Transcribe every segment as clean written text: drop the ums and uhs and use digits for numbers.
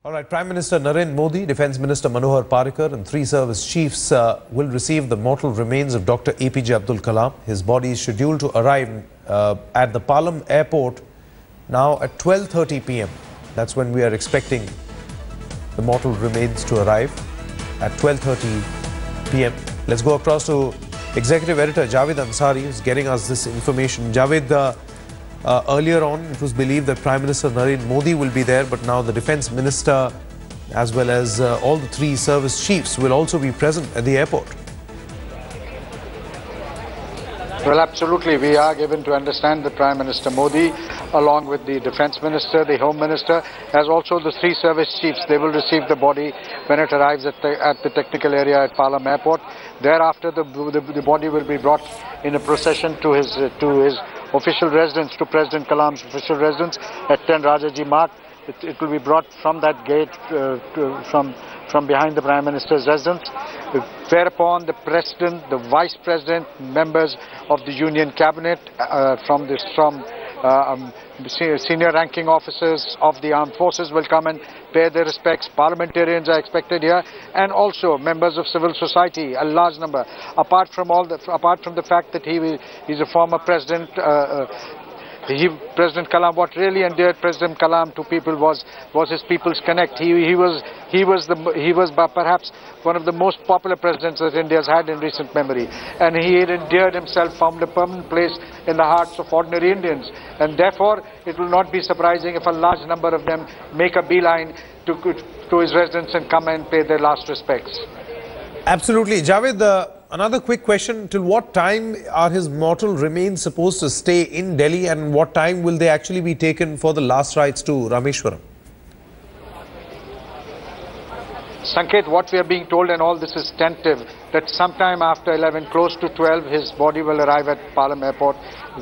All right, Prime Minister Narendra Modi, Defence Minister Manohar Parrikar and three service chiefs will receive the mortal remains of Dr. APJ Abdul Kalam. His body is scheduled to arrive at the Kalams airport now at 12:30 p.m. That's when we are expecting the mortal remains to arrive at 12:30 p.m. Let's go across to Executive Editor Javed Ansari, who's getting us this information. Javed, earlier on, it was believed that Prime Minister Narendra Modi will be there, but now the Defence Minister, as well as all the three service chiefs, will also be present at the airport. Well, absolutely. We are given to understand that Prime Minister Modi, along with the Defence Minister, the Home Minister, as also the three service chiefs, they will receive the body when it arrives at the technical area at Kalams Airport. Thereafter, the body will be brought in a procession to his official residence, to President Kalam's official residence at 10 Rajaji Marg. It will be brought from that gate, from behind the Prime Minister's residence, whereupon the President, the Vice President, members of the Union Cabinet, senior ranking officers of the armed forces will come and pay their respects. Parliamentarians are expected here, and also members of civil society, a large number. Apart from the fact that he's a former president. President Kalam, what really endeared President Kalam to people was his People's Connect. He was perhaps one of the most popular presidents that India has had in recent memory, and he had endeared himself, found a permanent place in the hearts of ordinary Indians, and therefore it will not be surprising if a large number of them make a beeline to his residence and come and pay their last respects. Absolutely. Javed, another quick question. Till what time are his mortal remains supposed to stay in Delhi, and what time will they actually be taken for the last rites to Rameshwaram? Sanket, what we are being told, and all this is tentative, that sometime after 11, close to 12, his body will arrive at Kalams Airport.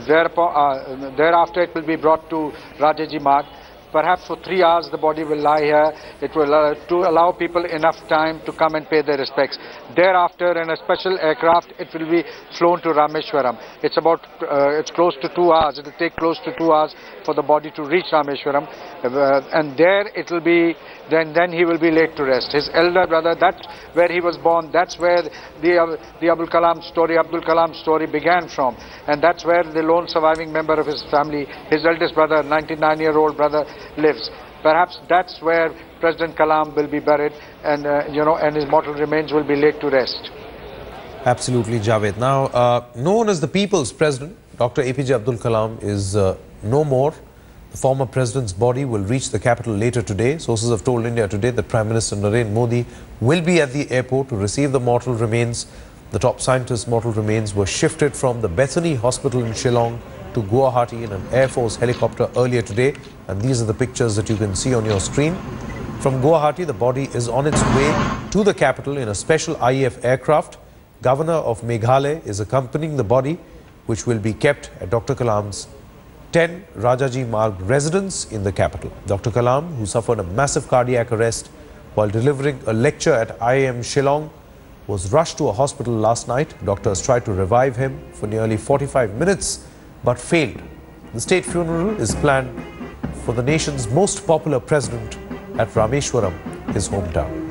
Thereafter, it will be brought to Rajaji Marg. Perhaps for 3 hours the body will lie here. It will to allow people enough time to come and pay their respects. Thereafter, in a special aircraft, it will be flown to Rameshwaram. It's close to 2 hours. It will take close to 2 hours for the body to reach Rameshwaram, and there it will be. Then he will be laid to rest. His elder brother, that's where he was born. That's where the Abdul Kalam story began from, and that's where the lone surviving member of his family, his eldest brother, 99-year-old brother, lives. Perhaps that's where President Kalam will be buried, and and his mortal remains will be laid to rest. Absolutely, Javed. Now, known as the People's President, Dr. APJ Abdul Kalam is no more. The former president's body will reach the capital later today. Sources have told India Today that Prime Minister Narendra Modi will be at the airport to receive the mortal remains. The top scientist's mortal remains were shifted from the Bethany Hospital in Shillong to Guwahati in an Air Force helicopter earlier today. And these are the pictures that you can see on your screen. From Guwahati, the body is on its way to the capital in a special IAF aircraft. Governor of Meghalaya is accompanying the body, which will be kept at Dr. Kalam's 10 Rajaji Marg residence in the capital. Dr. Kalam, who suffered a massive cardiac arrest while delivering a lecture at IIM Shillong, was rushed to a hospital last night. Doctors tried to revive him for nearly 45 minutes but failed. The state funeral is planned for the nation's most popular president at Rameshwaram, his hometown.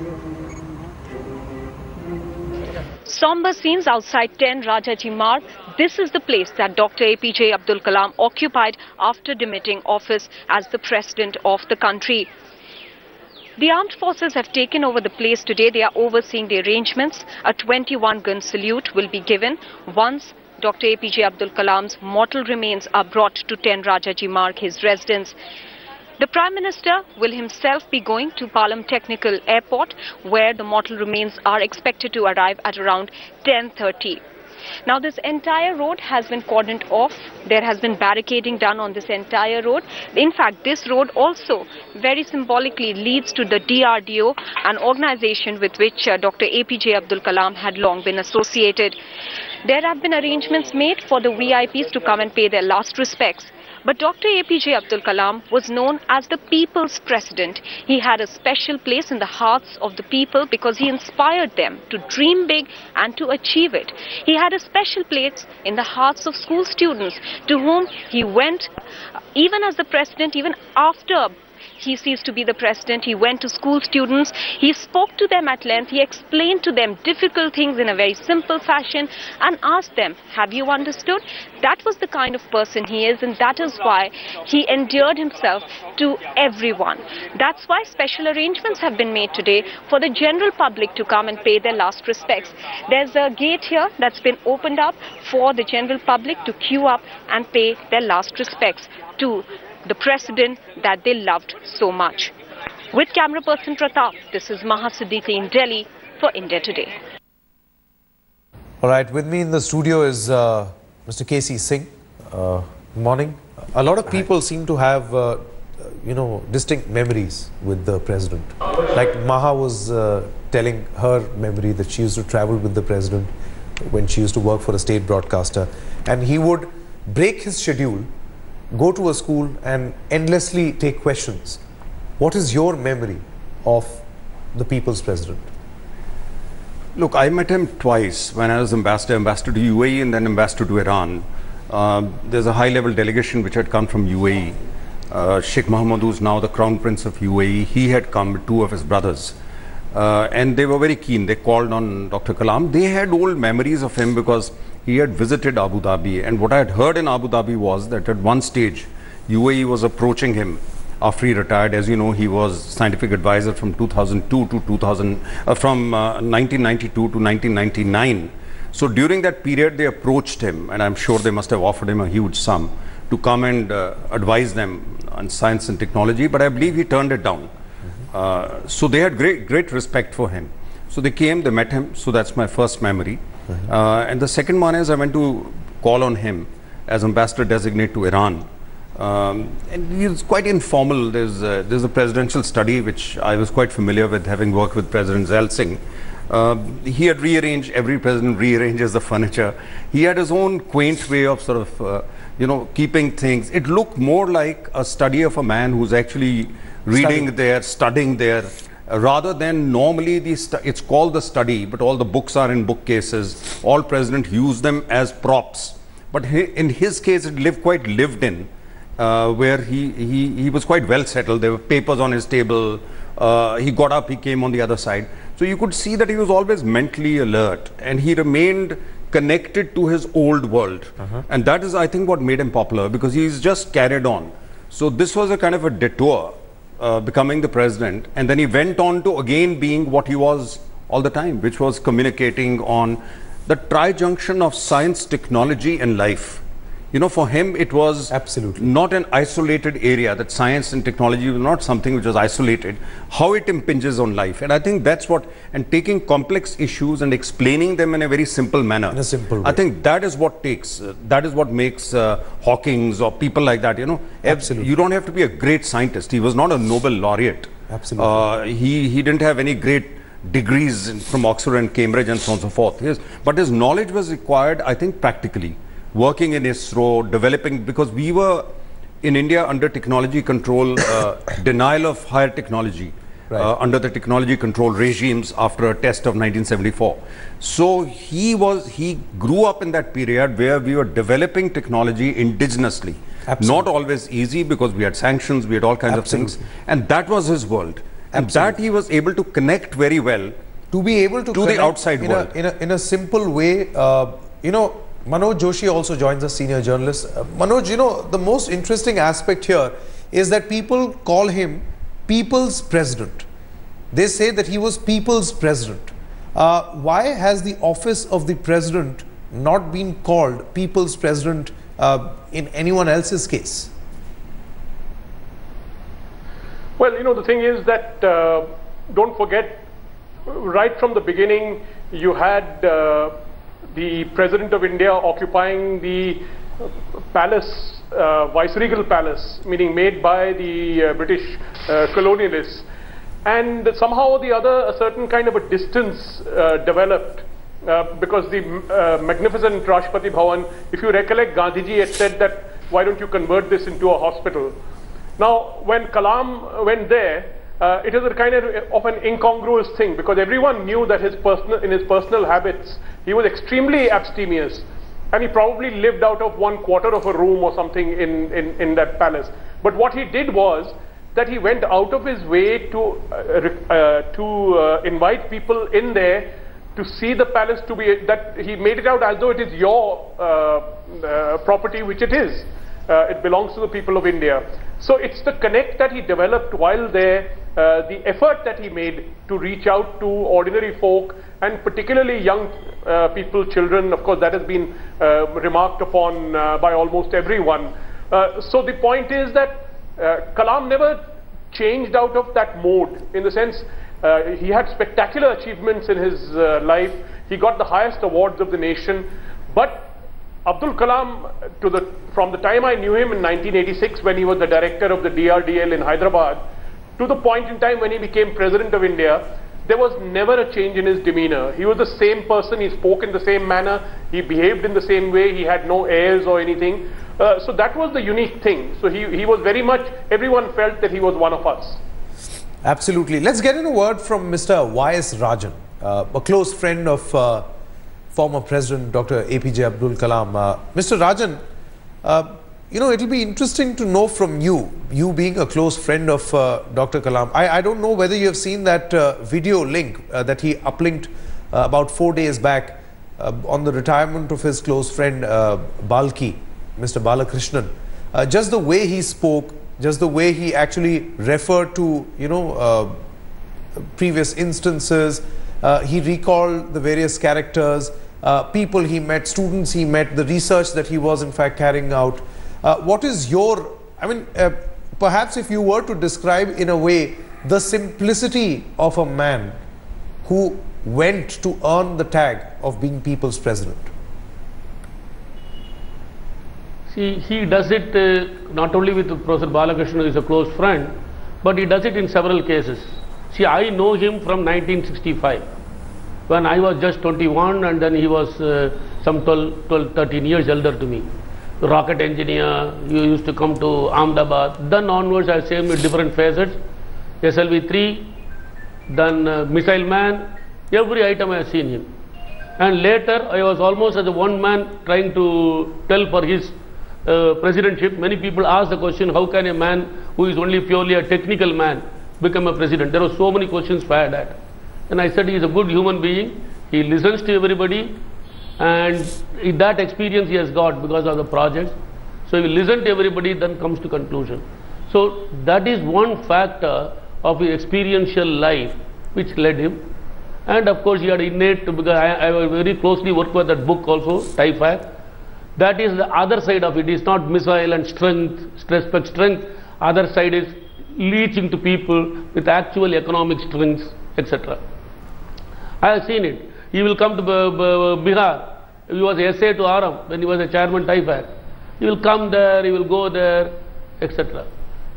Somber scenes outside 10 Rajaji Marg. This is the place that Dr. APJ Abdul Kalam occupied after demitting office as the president of the country. The armed forces have taken over the place today. They are overseeing the arrangements. A 21-gun salute will be given once Dr. APJ Abdul Kalam's mortal remains are brought to 10 Rajaji Marg, his residence. The Prime Minister will himself be going to Kalams Technical Airport, where the mortal remains are expected to arrive at around 10:30. Now, this entire road has been cordoned off. There has been barricading done on this entire road. In fact, this road also very symbolically leads to the DRDO, an organization with which Dr. APJ Abdul Kalam had long been associated. There have been arrangements made for the VIPs to come and pay their last respects. But Dr. APJ Abdul Kalam was known as the People's President. He had a special place in the hearts of the people because he inspired them to dream big and to achieve it. He had a special place in the hearts of school students to whom he went even as the president, even after he ceased to be the president. He went to school students. He spoke to them at length. He explained to them difficult things in a very simple fashion and asked them, have you understood? That was the kind of person he is, and that is why he endeared himself to everyone. That's why special arrangements have been made today for the general public to come and pay their last respects. There's a gate here that's been opened up for the general public to queue up and pay their last respects to the president that they loved so much. With camera person Pratap, this is Maha Siddiqui in Delhi for India Today. All right, with me in the studio is Mr. K.C. Singh. Morning. A lot of people seem to have, distinct memories with the president. Like Maha was telling her memory that she used to travel with the president when she used to work for a state broadcaster, and he would break his schedule, go to a school and endlessly take questions. What is your memory of the people's president? Look, I met him twice when I was ambassador to UAE and then ambassador to Iran. There's a high-level delegation which had come from UAE. Sheikh Mohammed, who's now the Crown Prince of UAE, he had come with two of his brothers. And they were very keen. They called on Dr. Kalam. They had old memories of him because he had visited Abu Dhabi. And what I had heard in Abu Dhabi was that at one stage, UAE was approaching him after he retired. As you know, he was scientific advisor from 2002 to 1992 to 1999. So during that period, they approached him, and I'm sure they must have offered him a huge sum to come and advise them on science and technology. But I believe he turned it down. So they had great respect for him. So they came, they met him. So that's my first memory. And the second one is I went to call on him as ambassador designate to Iran. And he was quite informal. There's a presidential study which I was quite familiar with, having worked with President Zail Singh. He had rearranged, every president rearranges the furniture. He had his own quaint way of sort of, keeping things. It looked more like a study of a man who's actually reading there, studying there, rather than normally it's called the study, but all the books are in bookcases. All presidents use them as props. But in his case, it quite lived in, where he was quite well settled. There were papers on his table. He got up, he came on the other side. So you could see that he was always mentally alert, and he remained connected to his old world. And that is, I think, what made him popular, because he's just carried on. So this was a kind of a detour, becoming the president, and then he went on to again being what he was all the time, which was communicating on the trijunction of science, technology and life. You know, for him it was absolutely not an isolated area, that science and technology was not something which was isolated, how it impinges on life. And I think that's what, and taking complex issues and explaining them in a very simple manner. In a simple way. I think that is what that is what makes Hawking's or people like that, Absolutely. You don't have to be a great scientist. He was not a Nobel laureate. Absolutely. He didn't have any great degrees from Oxford and Cambridge and so on and so forth. But his knowledge was required, I think, practically. Working in ISRO, developing, because we were in India under technology control, denial of higher technology, under the technology control regimes after a test of 1974. So he grew up in that period where we were developing technology indigenously. Not always easy, because we had sanctions, we had all kinds of things. And that was his world. And that he was able to connect very well to be able to the outside world. In a simple way, Manoj Joshi also joins us, senior journalist. Manoj, the most interesting aspect here is that people call him people's president. They say that he was people's president. Why has the office of the president not been called people's president in anyone else's case? Well, the thing is that, don't forget, right from the beginning, you had the President of India occupying the palace, viceregal palace, meaning made by the British colonialists. And somehow or the other, a certain kind of a distance developed, because the magnificent Rashtrapati Bhavan, if you recollect, Gandhiji had said that, why don't you convert this into a hospital? Now, when Kalam went there, it is a kind of an incongruous thing, because everyone knew that in his personal habits, he was extremely abstemious, and he probably lived out of 1/4 of a room or something in that palace. But what he did was, that he went out of his way to invite people in there to see the palace, to be that he made it out as though it is your property, which it is. It belongs to the people of India. So it's the connect that he developed while there, the effort that he made to reach out to ordinary folk and particularly young people, children. Of course, that has been remarked upon by almost everyone. So the point is that Kalam never changed out of that mode, in the sense he had spectacular achievements in his life. He got the highest awards of the nation. But Abdul Kalam, from the time I knew him in 1986 when he was the director of the DRDL in Hyderabad, to the point in time when he became President of India, there was never a change in his demeanor. He was the same person, he spoke in the same manner, he behaved in the same way, he had no airs or anything. So that was the unique thing. So he was very much, everyone felt that he was one of us. Absolutely. Let's get in a word from Mr. Y.S. Rajan, a close friend of former President Dr. APJ Abdul Kalam. Mr. Rajan, you know, it'll be interesting to know from you being a close friend of Dr. Kalam. I don't know whether you have seen that video link that he uplinked about 4 days back on the retirement of his close friend Balki, Mr. Balakrishnan. Just the way he spoke, just the way he actually referred to, you know, previous instances, he recalled the various characters, people he met, students he met, the research that he was in fact carrying out. What is your, I mean, perhaps if you were to describe in a way the simplicity of a man who went to earn the tag of being people's president? See, he does it not only with Professor Balakrishnan, who is a close friend, but he does it in several cases. See, I know him from 1965, when I was just 21 and then he was some 12, 13 years elder to me. Rocket engineer, he used to come to Ahmedabad. Then onwards I have seen him in different facets. SLV3, then missile man, every item I have seen him. And later I was almost as a one man trying to tell for his presidentship. Many people ask the question, how can a man who is only purely a technical man become a president? There were so many questions fired at. And I said he is a good human being, he listens to everybody, and that experience he has got because of the projects. So he will listen to everybody, then comes to conclusion. So that is one factor of his experiential life which led him. And of course he had innate, because I very closely worked with that book also, TIFAC. That is the other side of it. It's not missile and strength, strength. Other side is reaching to people with actual economic strengths, etc. I have seen it. He will come to Bihar. He was essay to Aram when he was a chairman TIFAC. He will come there, he will go there, etc.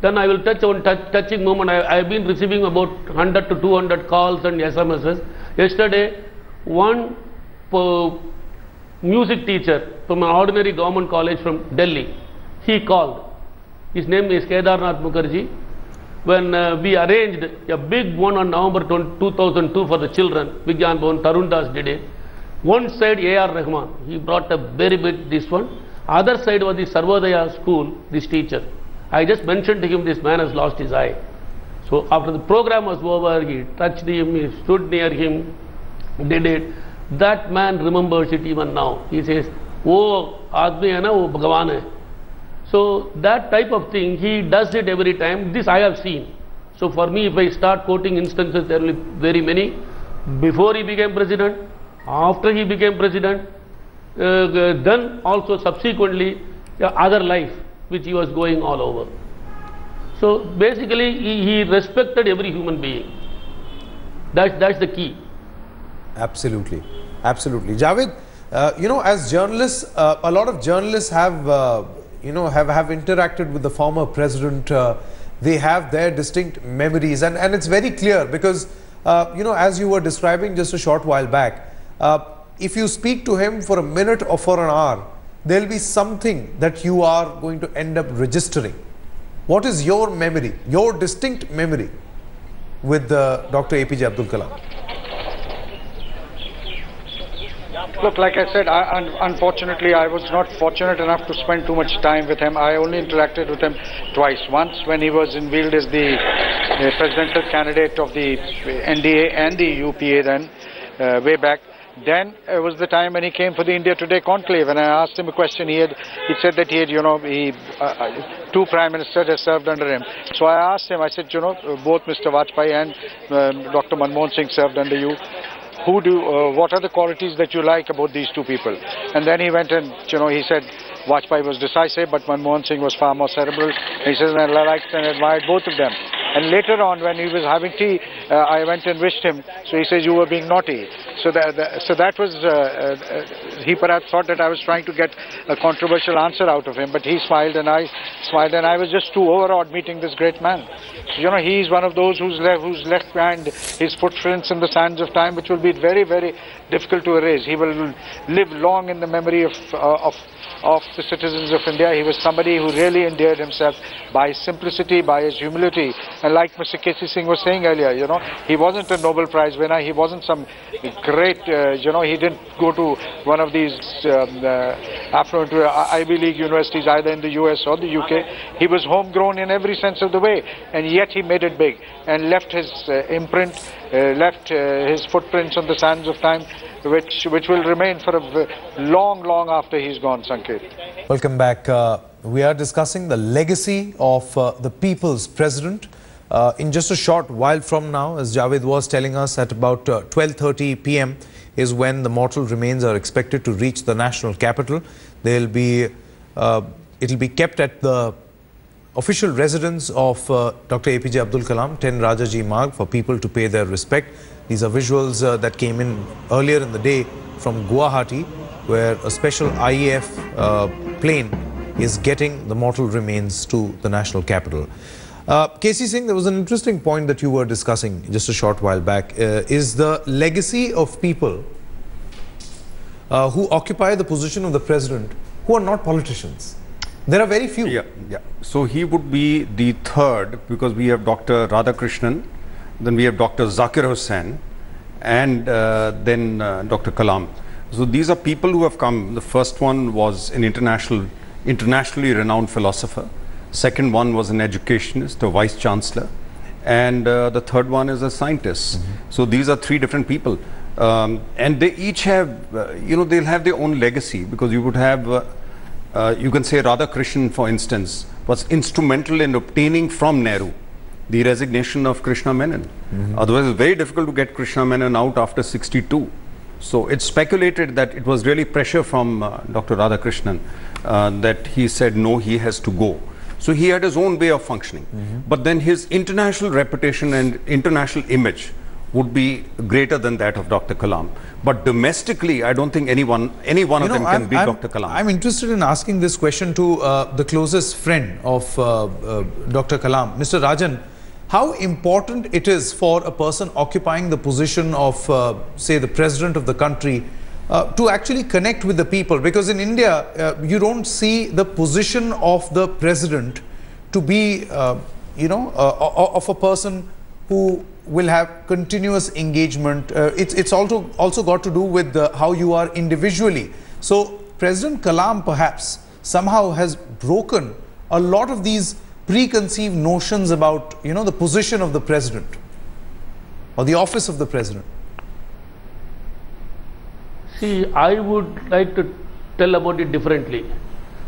Then I will touch on touching moment. I have been receiving about 100 to 200 calls and SMSs. Yesterday, one music teacher from an ordinary government college from Delhi, he called. His name is Kedarnath Mukherjee. When we arranged a big one on November 2002 for the children, Vigyan Bhavan, Tarun Das did it. One side A.R. Rahman, he brought a very big this one. Other side was the Sarvodaya school, this teacher. I just mentioned to him, this man has lost his eye. So after the program was over, he touched him, he stood near him, did it. That man remembers it even now. He says, "Oh, aadmi hai na, wo Bhagavan hai." So that type of thing, he does it every time. This I have seen. So for me, if I start quoting instances, there will be very many. Before he became president, after he became president, then also subsequently, other life which he was going all over. So basically, he respected every human being. That's the key. Absolutely, absolutely. Javed, you know, as journalists, a lot of journalists have have interacted with the former president. They have their distinct memories, and it's very clear because as you were describing just a short while back, if you speak to him for a minute or for an hour, there will be something that you are going to end up registering. What is your memory, your distinct memory with Dr. APJ Abdul Kalam? Look, like I said, unfortunately, I was not fortunate enough to spend too much time with him. I only interacted with him twice. Once when he was unveiled as the presidential candidate of the NDA and the UPA then, way back. Then it was the time when he came for the India Today conclave, and I asked him a question. He said that two prime ministers had served under him. So I asked him, I said, both Mr. Vajpayee and Dr. Manmohan Singh served under you. What are the qualities that you like about these two people? And then he went and, he said Vajpayee was decisive, but Manmohan Singh was far more cerebral. He says, and I liked and admired both of them. And later on, when he was having tea, I went and wished him. So he says, you were being naughty. So that was, he perhaps thought that I was trying to get a controversial answer out of him. But he smiled and I smiled, and I was just too overawed meeting this great man. So, he's one of those who's left behind his footprints in the sands of time, which will be very, very difficult to erase. He will live long in the memory of the citizens of India. He was somebody who really endeared himself by his simplicity, by his humility. And like Mr. K.C. Singh was saying earlier, he wasn't a Nobel Prize winner. He wasn't some great, he didn't go to one of these affluent Ivy League universities either in the US or the UK. He was homegrown in every sense of the way, and yet he made it big and left his imprint, left his footprints on the sands of time, which will remain for a long, long after he's gone, Sanket. Welcome back. We are discussing the legacy of the people's president. In just a short while from now, as Javed was telling us, at about 12:30 p.m. is when the mortal remains are expected to reach the national capital. It'll be kept at the official residence of Dr. APJ Abdul Kalam, 10 Rajaji Marg, for people to pay their respect. These are visuals that came in earlier in the day from Guwahati, where a special IAF plane is getting the mortal remains to the national capital. K.C. Singh, there was an interesting point that you were discussing just a short while back, is the legacy of people who occupy the position of the president who are not politicians. There are very few. Yeah. So he would be the third, because we have Dr. Radhakrishnan, then we have Dr. Zakir Hussain, and then Dr. Kalam. So these are people who have come. The first one was an internationally renowned philosopher. Second one was an educationist, a vice chancellor, and the third one is a scientist. So these are three different people, and they each have, they'll have their own legacy, because you would have, you can say Radhakrishnan, for instance, was instrumental in obtaining from Nehru the resignation of Krishna Menon. Otherwise, it's very difficult to get Krishna Menon out after 62. So it's speculated that it was really pressure from Dr. Radhakrishnan that he said no, he has to go. So he had his own way of functioning. But then his international reputation and international image would be greater than that of Dr. Kalam. But domestically, I don't think any one of them can beat Dr. Kalam. I'm interested in asking this question to the closest friend of Dr. Kalam, Mr. Rajan. How important it is for a person occupying the position of, say, the president of the country to actually connect with the people? Because in India, you don't see the position of the president to be, of a person who will have continuous engagement. It's also got to do with how you are individually. So President Kalam perhaps somehow has broken a lot of these preconceived notions about, the position of the president or the office of the president. See, I would like to tell about it differently.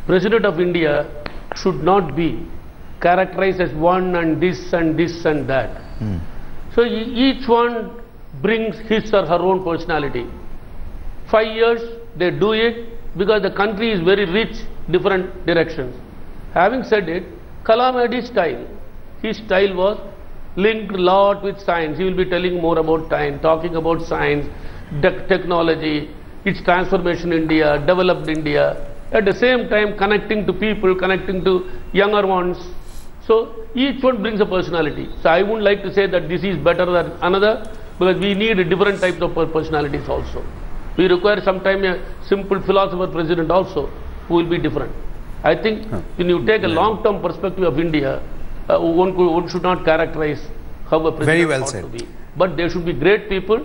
President of India should not be characterized as one and this and this and that. So each one brings his or her own personality. 5 years they do it because the country is very rich, different directions. Having said it, Kalam had his style. His style was linked a lot with science. He will be telling more about science, talking about science, technology, its transformation in India, developed India, at the same time connecting to people, connecting to younger ones. So each one brings a personality. So I wouldn't like to say that this is better than another, because we need different types of personalities also. We require sometimes a simple philosopher president also, who will be different. I think when you take a long-term perspective of India, one should not characterize how a president ought to be. But there should be great people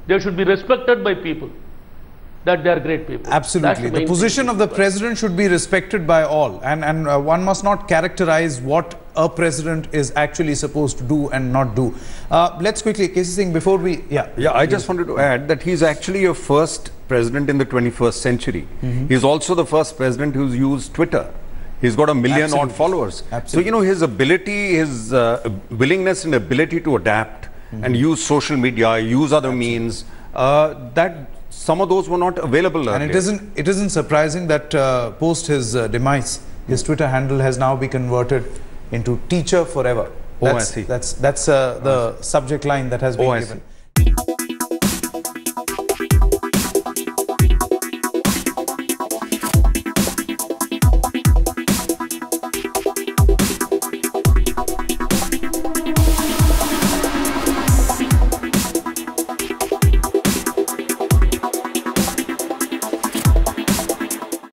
they should be respected by people, that they are great people. Absolutely. The position of the president should be respected by all, and one must not characterize what a president is actually supposed to do and not do. Let's quickly, K.C. Singh, before we... Yeah, I just wanted to add that he's actually a first president in the 21st century. He's also the first president who's used Twitter. He's got 1 million odd followers. So, you know, his ability, his willingness and ability to adapt and use social media, use other means, that some of those were not available earlier. And it isn't surprising that post his demise, his Twitter handle has now been converted into Teacher Forever. I see. That's the subject line that has been given.